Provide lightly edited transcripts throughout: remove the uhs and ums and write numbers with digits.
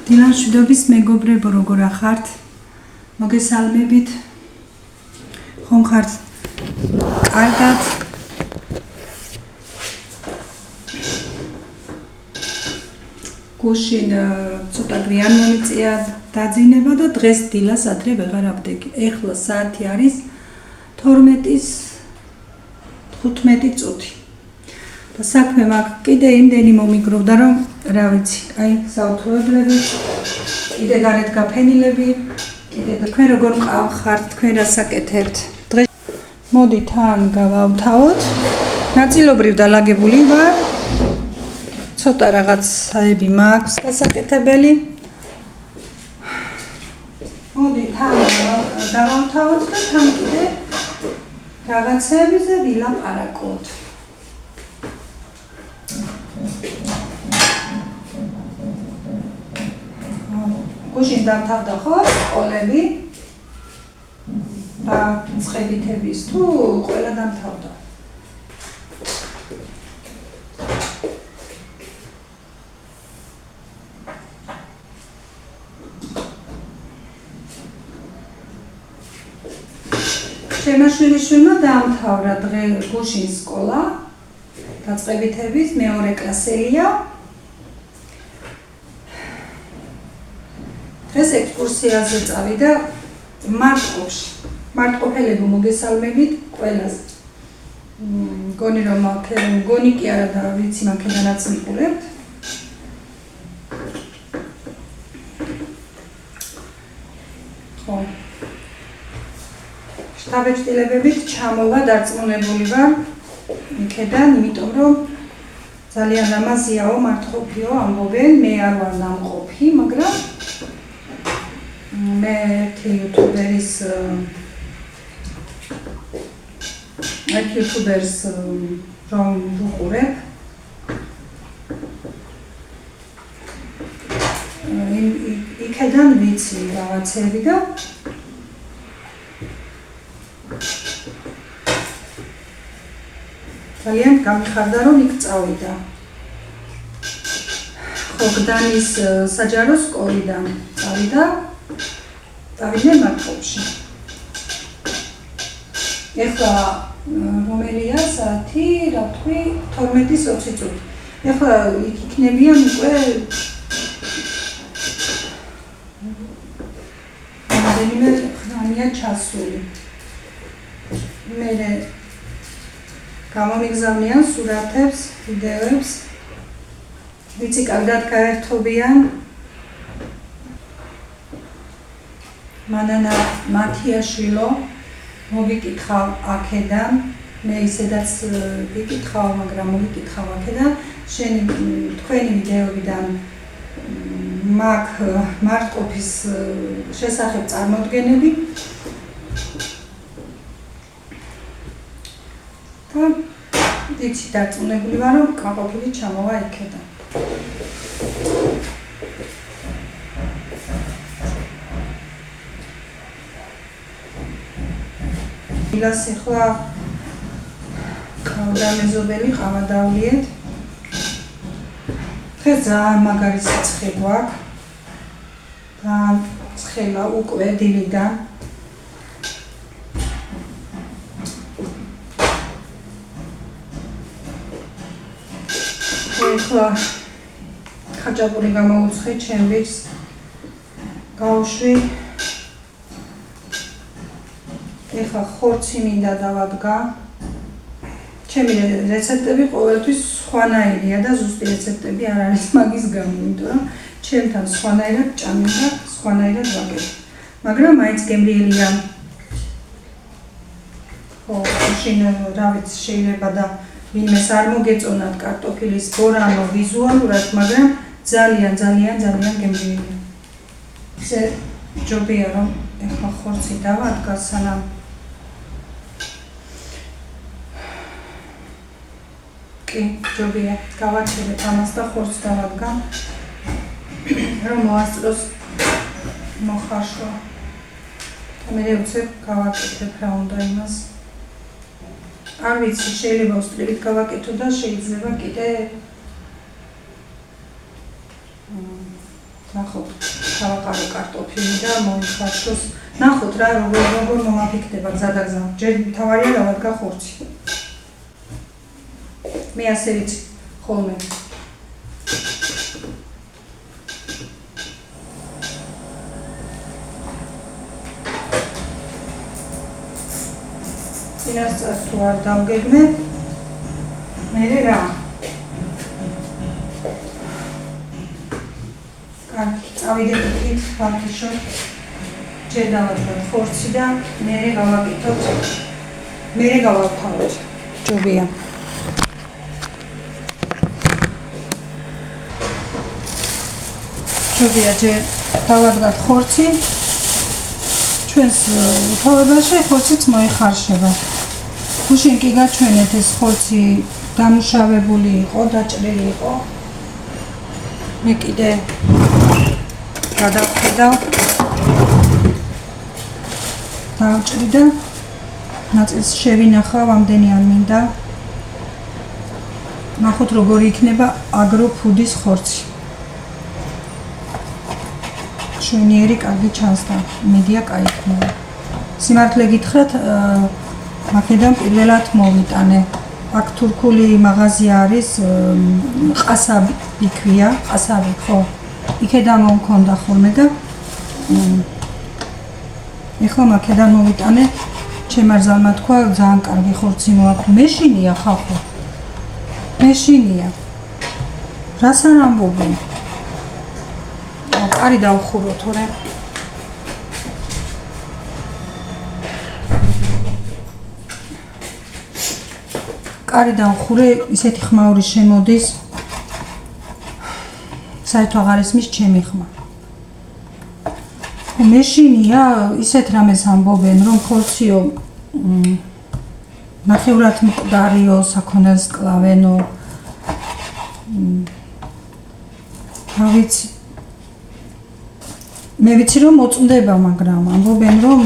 დილამშვიდობის მეგობრებო, როგორ ახართ? მოგესალმებით. ხომ ხართ კარგად? გუშინ ცოტა გვიან მომიწია დაძინება და დღეს დილას ადრე ვეღარ ავდექი. ეხლა საათი არის 12:15 წუთი. და საქმე მაქვს კიდე იმდენი მომიგროვდა, რომ რა ვიცი, აი საუთოებლები, კიდე გარეთ გაფენილები, კიდე თქვენ როგორ მყავხართ, თქვენ რას აკეთებთ? დღეს მოდი თან გავავთავოთ. ნაწილობრივ დალაგებული ვარ. ცოტა რაღაცები მაქვს გასაკეთებელი. მოდი თან გავავთავოთ და თან კიდე რაღაცებზე ვილაპარაკოთ. გუშინ დავთავდა ხო სკოლები და წყებითების თუ ყველა დამთავდა. ჩემმა შვილიშვილმა დაამთავრა გუშინ სკოლა დაწყებითების მეორე კლასელია. დღეს ექსკურსიაზე წავიდა მარტყოფში. მარტყოფელებო მოგესალმებით ყველას. მგონი რომ მგონი კი არა და ვიცი მაქედანაც მიყურებთ. ხო. შტაბ-ეჭდილებებით ჩამოვა დარწმუნებული ვარ იქედან, იმიტომ რომ ძალიან ლამაზიაო, მარტყოფიო ამბობენ, მე არ ვარ ნამყოფი, მაგრამ მე ერთი იუთუბერს რომ ვუყურებ, იქედან ვიცი რაღაცები და ძალიან გამიხარდა რომ იქ წავიდა. ხო, გდანის საჯარო სკოლიდან წავიდა. წავიდა მარტყოფში. ეხლა რომელია საათი, რა ვთქვი, 12:20 წუთი. ეხლა იქნებიან უკვე რამდენიმე ხანია ჩასული. მერე გამომიგზავნიან სურათებს, ვიდეოებს. ვიცი, კარგად გაერთობიან. მანანა მათიაშვილო, მოგიკითხავ აქედან. მე ისედაც ვიკითხავ, მაგრამ მოგიკითხავ აქედან. თქვენი ვიდეოებიდან მაქვს მარტყოფის შესახებ წარმოდგენები. და ვიცი, დარწმუნებული ვარ, რომ კმაყოფილი ჩამოვა იქედან. დილას ეხლა ყავდამეზობელი ყავა დავლიეთ. დღეს ძალიან მაგარი საცხე გვაქვს. და ცხელა უკვე დილიდან. ეხლა ხაჭაპური გამოვუცხე ჩემს გავუშვი. ეხლა ხორცი მინდა დავადგა. ჩემი რეცეპტები ყოველთვის სხვანაირია და ზუსტი რეცეპტები არ არის მაგის გამო, იმიტომ რომ ჩემთან სხვანაირად ჭამენ და სხვანაირად ვაკეთებ. მაგრამ მაინც გემრიელია. ხო, შენ რა ვიცი, შეიძლება და ვინმეს არ მოგეწონათ კარტოფილის ბორანო ვიზუალურად, მაგრამ ძალიან გემრიელია. ისე ჯობია რომ ეხლა ხორცი დავადგა, სანამ კი, ჯობია, გავაჩერებ ამას და ხორცს დავადგა, რომ მოასწროს მოხარშვა. და მე უცებ გავაკეთებ რა უნდა იმას. არ ვიცი, შეიძლება უსწრებით გავაკეთო და შეიძლება კიდე ნახოთ, დავაყარო კარტოფილი და მოიხარშოს. ნახოთ რა როგორ მომაფიქრდება გზადაგზა. ჯერ მთავარია დავადგა ხორცი. მე ასე ვიცი ხოლმე. წინასწარ თუ არ დავგეგმე, მე რა. წავიდეთ იქით ვამთიშოთ, ჯერ დავადგათ ხორცი და მერე გავაკეთოთ, მერე გავავთავოთ. ჯობია. ჯობია ჯერ დავადგათ ხორცი, ჩვენს უთავებაში ხორციც მოიხარშება. გუშინ კი გაჩვენეთ ეს ხორცი დამუშავებული იყო, დაჭრილი იყო. მე კიდე გადავხედავ, დავჭრი და ნაწილს შევინახავ, ამდენი არ მინდა. ნახოთ როგორი იქნება აგროფუდის ხორცი. შვენიერი კარგი ჩანს და მედია კაი იქნება. სიმართლე გითხრათ, აქედან პირველად მოვიტანე. აქ თურქული მაღაზია არის, ყასაბი ქვია, ყასაბი, ხო. იქედან მომქონდა ხოლმე და ეხლა აქედან მოვიტანე, ჩემ რძალმა თქვა, ძალიან კარგი ხორცი მოაქვს. მეშინია ხალხო. მეშინია. რას არ ამბობენ? კარი დავხურო თორე. კარი დავხურე, ისეთი ხმაური შემოდის. საერთოდ აღარ ისმის ჩემი ხმა. მეშინია, ისეთ რამეს ამბობენ, რომ ხორციო ნახევრად მკვდარიო, საქონელს კლავენო. რა ვიცი. მე ვიცი რომ მოწმდება, მაგრამ ამბობენ რომ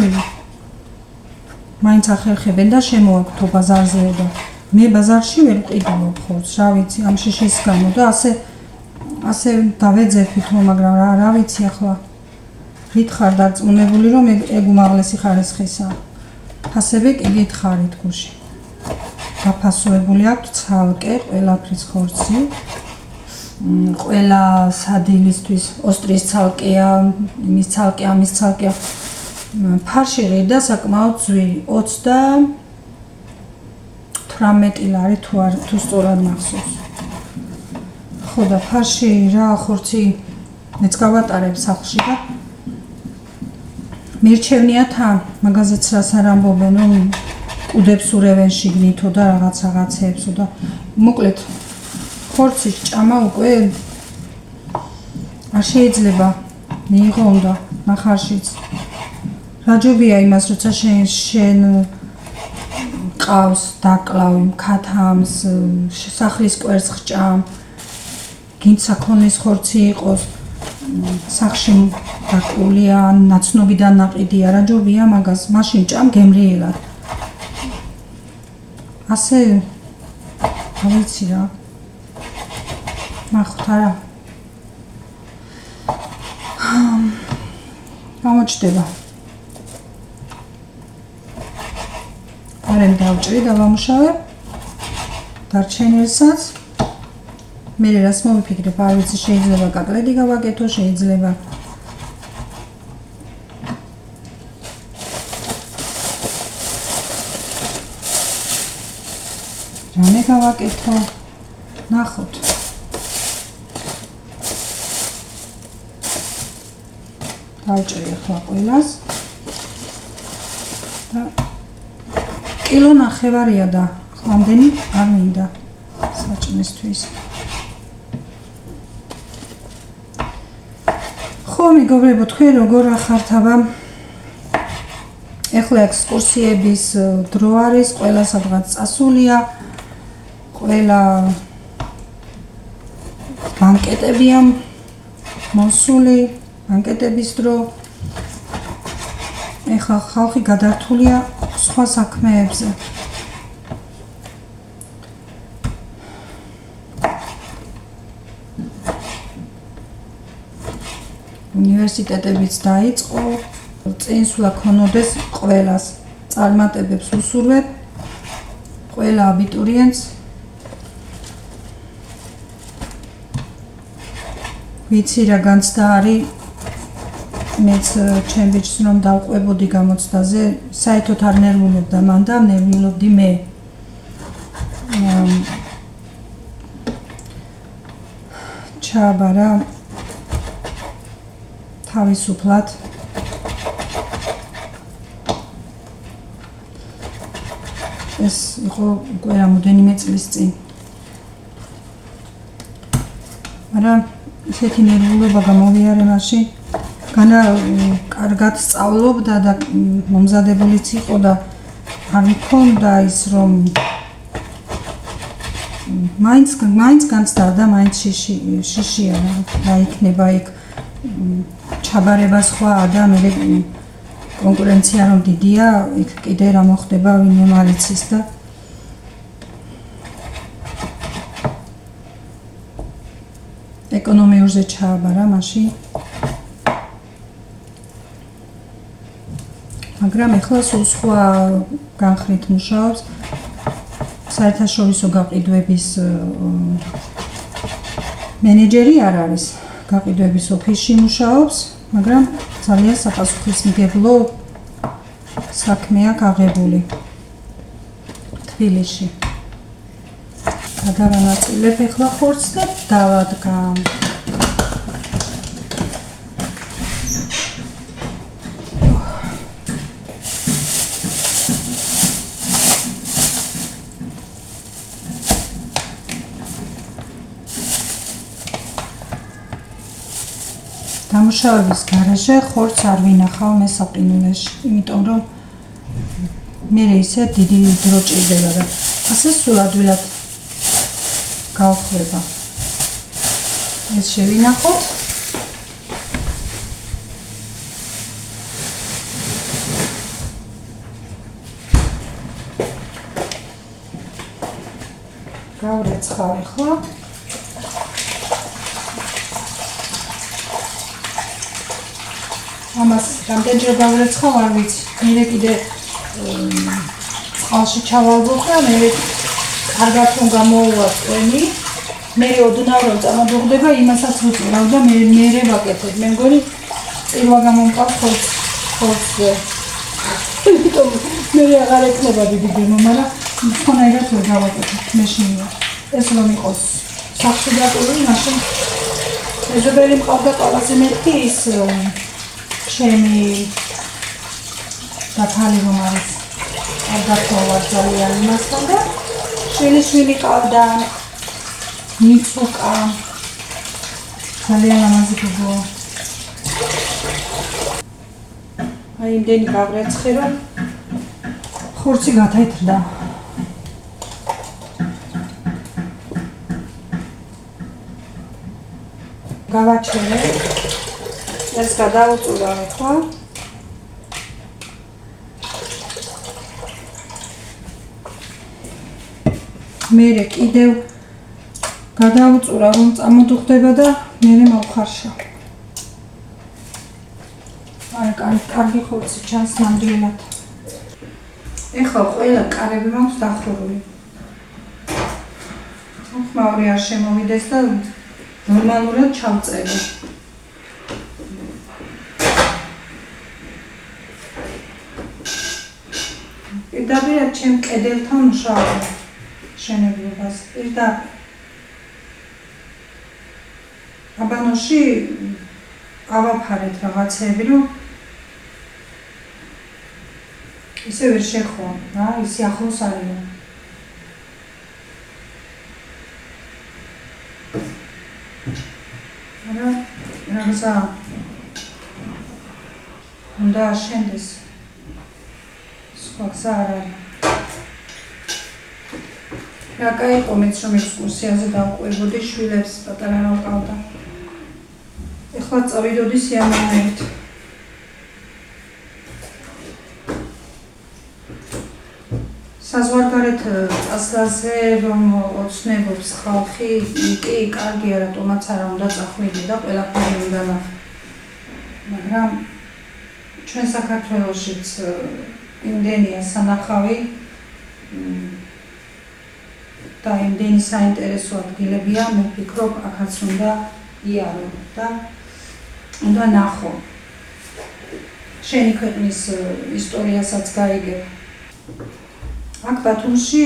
მაინც ახერხებენ და შემოაქვთო ბაზარზე და მე ბაზარში ვერ ვყიდულობ ხორცს, რა ვიცი, ამ შიშის გამო და ასე დავეძებთ, მაგრამ რა ვიცი ახლა რით ხარ დარწმუნებული რომ ეგ უმაღლესი ხარისხისაა. ფასები კი გითხარით გუში. დაფასოებული აქვს ცალკე ყველაფრის ხორცი. ყველა სადილისთვის ოსტრის ცალკეა, იმის ცალკე, ამის ცალკეა. ფარში ღირდა საკმაოდ ძვირი, 28 ლარი თუ სწორად მახსოვს. ხო და ფარში რა ხორცი მეც გავატარებ სახლში და მირჩევნია თან, მაგაზეც რას არ ამბობენ, რომ კუდებს ურევენ შიგნითო და რაღაცეებსო და მოკლედ ხორცის ჭამა უკვე არ შეიძლება მიიღო უნდა ნახარშიც. რაჯობია იმას, როცა შენ ყავს, დაკლავი, მქათამს, სახლის კვერცხ ჭამ, გინდ საქონლის ხორცი იყოს, სახში დაკლულია, ნაცნობიდან ნაყიდია, რაჯობია მაგას, მაშინ ჭამ გემრიელად. ასე არ ვიცი რა. ნახოთ არა. გამოჩდება. არემ დავჭრი და ვამუშავებ. დარჩენილსაც მე რას მოვიფიქრებ, არ ვიცი, შეიძლება კაკლედი გავაკეთო, შეიძლება რამე გავაკეთო. ნახოთ. დავჭრი ახლა ყველას და კილო ნახევარია და ამდენი არ მინდა საჭმესთვის. ხო მეგობრებო, თქვენ როგორ ახართ აბა? ეხლა ექსკურსიების დრო არის, ყველა სადღაც წასულია, ყველა ბანკეტებია მოსული, ბანკეტების დრო. ეხლა ხალხი გადართულია სხვა საქმეებზე. უნივერსიტეტებიც დაიწყო, წინსვლა ქონოდეს ყველას, წარმატებებს უსურვებ, ყველა აბიტურიენტს. ვიცი რა განცდა არის, მეც ჩემბიჭს რომ დავყვებოდი გამოცდაზე, საერთოდ არ ნერვულობდა მან და ნერვიულობდი მე. ჩააბარა თავისუფლად ეს იყო უკვე რამოდენიმე წლის წინ. მაგრამ ისეთი ნერვულობა გამოვიარე მაშინ, განა კარგად სწავლობდა და მომზადებულიც იყო და არ მქონდა ის რომ მაინც განცდა და მაინც შიშია რა იქნება იქ ჩაბარება სხვა და მე კონკურენცია რომ დიდია, იქ კიდე რა მოხდება ვინმე მარიცის და ეკონომიურზე ჩააბარა მაშინ. მაგრამ ეხლა სულ სხვა განხრით მუშაობს. საერთაშორისო გაყიდვების მენეჯერი არ არის. გაყიდვების ოფისში მუშაობს, მაგრამ ძალიან საპასუხისმგებლო საქმეა გაღებული თბილისში. გადავანაწილებ ეხლა ხორცს და დავადგამ. დამუშავების გარეშე ხორცს არ ვინახავ მე საყინულეში, იმიტომ რომ მე ისე დიდი დრო ჭირდება და ასე სულ ადვილად გავხდება. ეს შევინახოთ. გავრეცხავ ახლა. ამას რამდენჯერ გავრეცხავ არ ვიცი. მე კიდე წყალში ჩავალბობ და მე კარგად რომ გამოუვა წვენი, მე ოდნავ რომ წამოდუღდება, იმასაც ვუწურავ და მე ვაკეთებ. მე მგონი წირვა გამომყავს ხორცზე. იმიტომ მე აღარ ეკნება დიდი გემო, მაგრამ ხონაირად ვერ გავაკეთებ. მეშინია. ეს რომ იყოს სახში დაკული, მაშინ მეზობელი მყავდა ყველაზე მეტი ის ჩემი დათალი რომ არის. არ დათოლა ძალიან იმასთან და შვილი ყავდა. მიცუკა. ძალიან ლამაზი გოგოა. აი იმდენი გავრეცხე რომ ხორცი გადაითრდა. გავაჩერე. ეს გადავუწურავ ახლა. მერე კიდევ გადავუწურავ რომ წამოდუხდება და მერე მოვხარშავ. არა, კარგი ხორცი ჩანს ნამდვილად. ეხლა ყველა კარები მაქვს დახურული. ხმაური არ შემოვიდეს და ნორმალურად ჩავწერე. პირდაპირ ჩემ კედელთან მუშაობ მშენებლობას. პირდაპირ. აბანოში ავაფარეთ რაღაცები, რომ ისე ვერ შეხო, რა, ისე ახლოს არიან. რაღაცა უნდა აშენდეს. სხვა გზა არ არის. რა კაი მეც რომ ექსკურსიაზე დავყვებოდი, შვილებს პატარა რა ვყავდა. ეხლა წავიდოდი სიამოვნებით. საზღვარგარეთ წასვლაზე რომ ოცნებობს ხალხი, კი კარგია, რატომაც არა უნდა წახვიდე და ყველაფერი უნდა მაგრამ ჩვენ საქართველოშიც იმდენია სანახავი და იმდენი საინტერესო ადგილებია, მე ვფიქრობ, აქაც უნდა იარო და უნდა ნახო. შენი ქვეყნის ისტორიასაც გაიგებ. აქ ბათუმში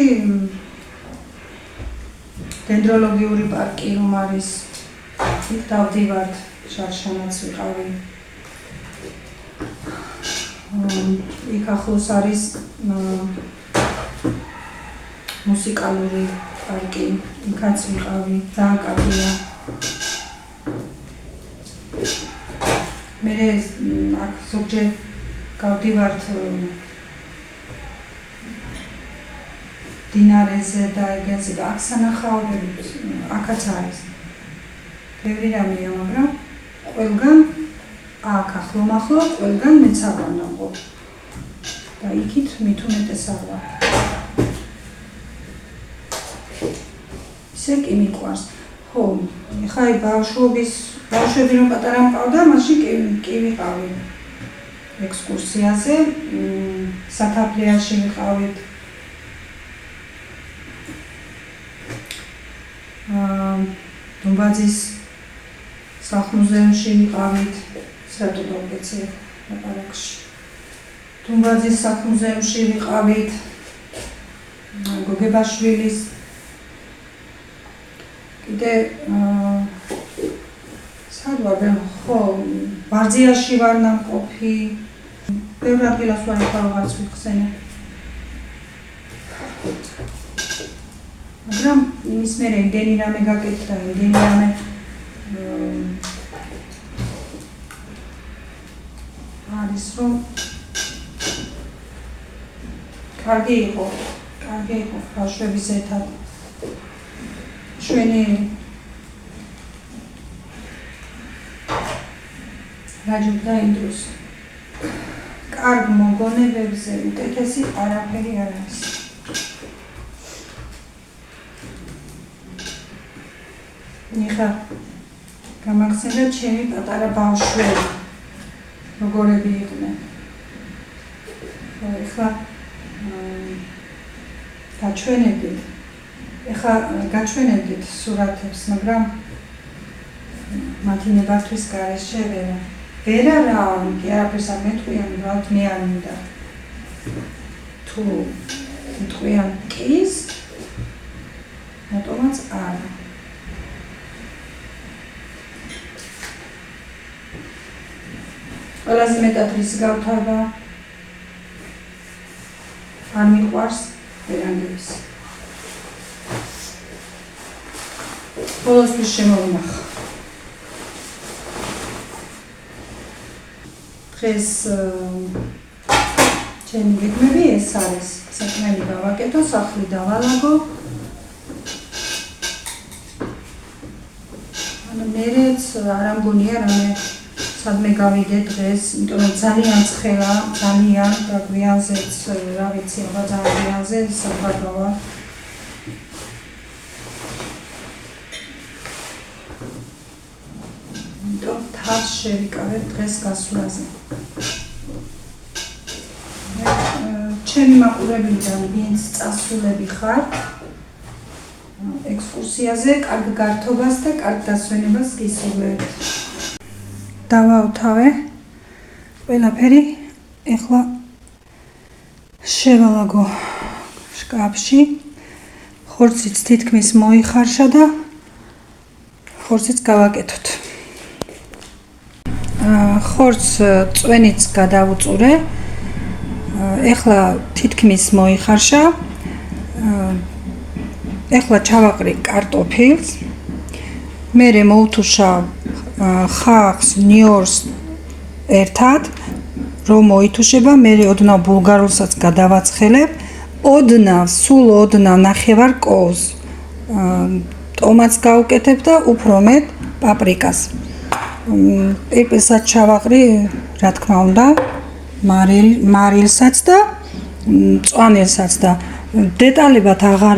დენდროლოგიური პარკი რომ არის, იქ დავდივართ, შარშანაც ვიყავი. იქ ახლოს არის მუსიკალური პარკი, იქაც ვიყავი, ძალიან კარგია. მე აქ ზოგჯერ გავდივართ დინარეზე და ეგეთზე და აქ სანახაობები, აქაც არის. ბევრი რამეა, მაგრამ ყველგან აქ ახლო-მახლო, ყველგან მეც არ ვანახო. და იქით მით უმეტეს არ ვარ. ისე კი მიყვარს. ხო, ეხლა ბავშვები რომ პატარა მყავდა, მაშინ კი ვიყავი ექსკურსიაზე, სათაფლიაში ვიყავით. დუმბაძის სახლ-მუზეუმში ვიყავით, სრატოდობეცე ლაპარაკში. დუმბაძის სახლ-მუზეუმში ვიყავით, გოგებაშვილის. კიდე სად ვარ, ხო, ვარძიაში ვარ ნამყოფი. ბევრ ადგილას ვარ ეხლა ვარც ვიხსენე. მაგრამ იმის მერე იმდენი რამე გაკეთდა, იმდენი რამე არის, რომ კარგი იყო ბავშვების ერთად. ჩვენი რაჯობდა იმ დროს. კარგ მოგონებებზე უკეთესი არაფერი არ არის. ეხლა გამახსენდა ჩემი პატარა ბავშვები, როგორები იყვნენ. ეხლა გაჩვენებდით სურათებს, მაგრამ მათი ნებართვის გარეშე ვერა რა, კი არაფერს არ მეტყვიან, უბრალოდ მე არ მინდა. თუ მეტყვიან კის, რატომაც არა. ყველაზე მეტად რის გავთავდა, არ მიყვარს ვერანგების. ბოლოსთვის შემოვნახა. დღეს ჩემი გეგმები ეს არის. საქმეები გავაკეთო, სახლი დავალაგო. მერეც არ ამგონია რამე სადმე გავიდე დღეს, იმიტომ რომ ძალიან ცხელა, ძალიან და გვიანზეც, რა ვიცი, აბა ძალიან გვიანზე საფარგავა. იმიტომ თავს შევიკავებ დღეს გასვლაზე. ჩემი მაყურებლიდან ვინც წასულები ხართ ექსკურსიაზე, კარგ გართობას და კარგ დასვენებას გისურვებთ. დავავთავე ყველაფერი, ეხლა შევალაგო შკაფში, ხორციც თითქმის მოიხარშა და ხორციც გავაკეთოთ. ხორცს წვენიც გადავუწურე, ეხლა თითქმის მოიხარშა, ეხლა ჩავაყრი კარტოფილს, მერე მოვთუშავ ხახს, ნიორს ერთად, რომ მოითუშება, მერე ოდნავ ბულგარულსაც გადავაცხელებ, სულ ოდნავ ნახევარ კოვს ტომატს გავუკეთებ და უფრო მეტ პაპრიკას. პირპილსაც ჩავაყრი, რა თქმა უნდა, მარილსაც და მწვანელსაც და დეტალებად აღარ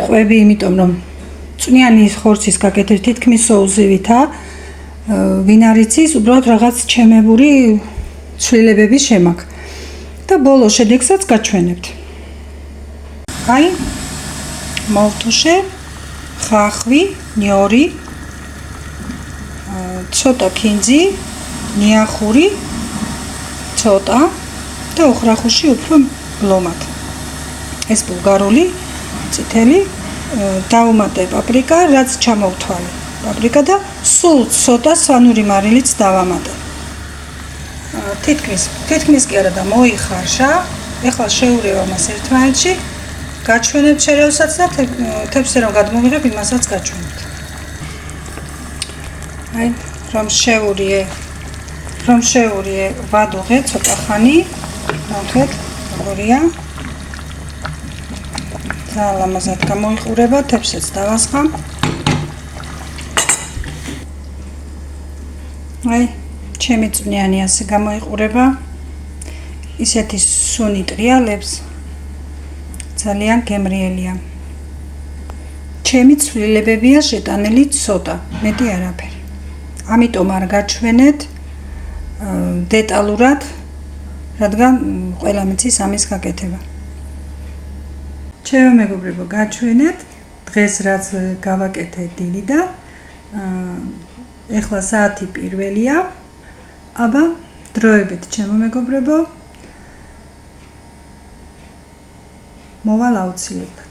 ყვები, იმიტომ რომ წვნიანი ხორცის გაკეთებით თითქმის სოუზივითა, ვინ არის იცის, უბრალოდ რაღაც ჩემებური ცვლილებების შემაქ. და ბოლო შედეგსაც გაჩვენებთ. აი, მოვთუშე, ხახვი, ნიორი, ცოტა ქინძი, ნიახური, ცოტა და უხრახუში უფრო მლომად. ეს ბულგარული, წითელი, დავუმატე პაპრიკა, რაც ჩამოვთვალე. პაპრიკა და სულ ცოტა სვანური მარილიც დავამატე. თითქმის კი არა და მოიხარშა. ეხლა შეურევ ამას ერთმანეთში. გაჩვენებთ შერევსაც და თეთრს რომ გადმოვიღებ, იმასაც გაჩვენებთ. აი, რომ შეურიე ვადუღე ცოტა ხანი. ნახეთ, როგორია. ძალიან ლამაზად გამოიყურება, თეთრსაც დავასხამ. აი, ჩემი წვნიანი ასე გამოიყურება. ისეთი სუნი ტრიალებს ძალიან გემრიელია. ჩემი ცვლილებებია შეტანილი ცოტა, მეტი არაფერი. ამიტომ არ გაჩვენეთ დეტალურად, რადგან ყველა მიცის ამის გაკეთება. ჩემო მეგობრებო, გაჩვენეთ დღეს რაც გავაკეთე დილიდან. ეხლა საათი პირველია. აბა, დროებით ჩემო მეგობრებო. მოვალ აუცილებლად.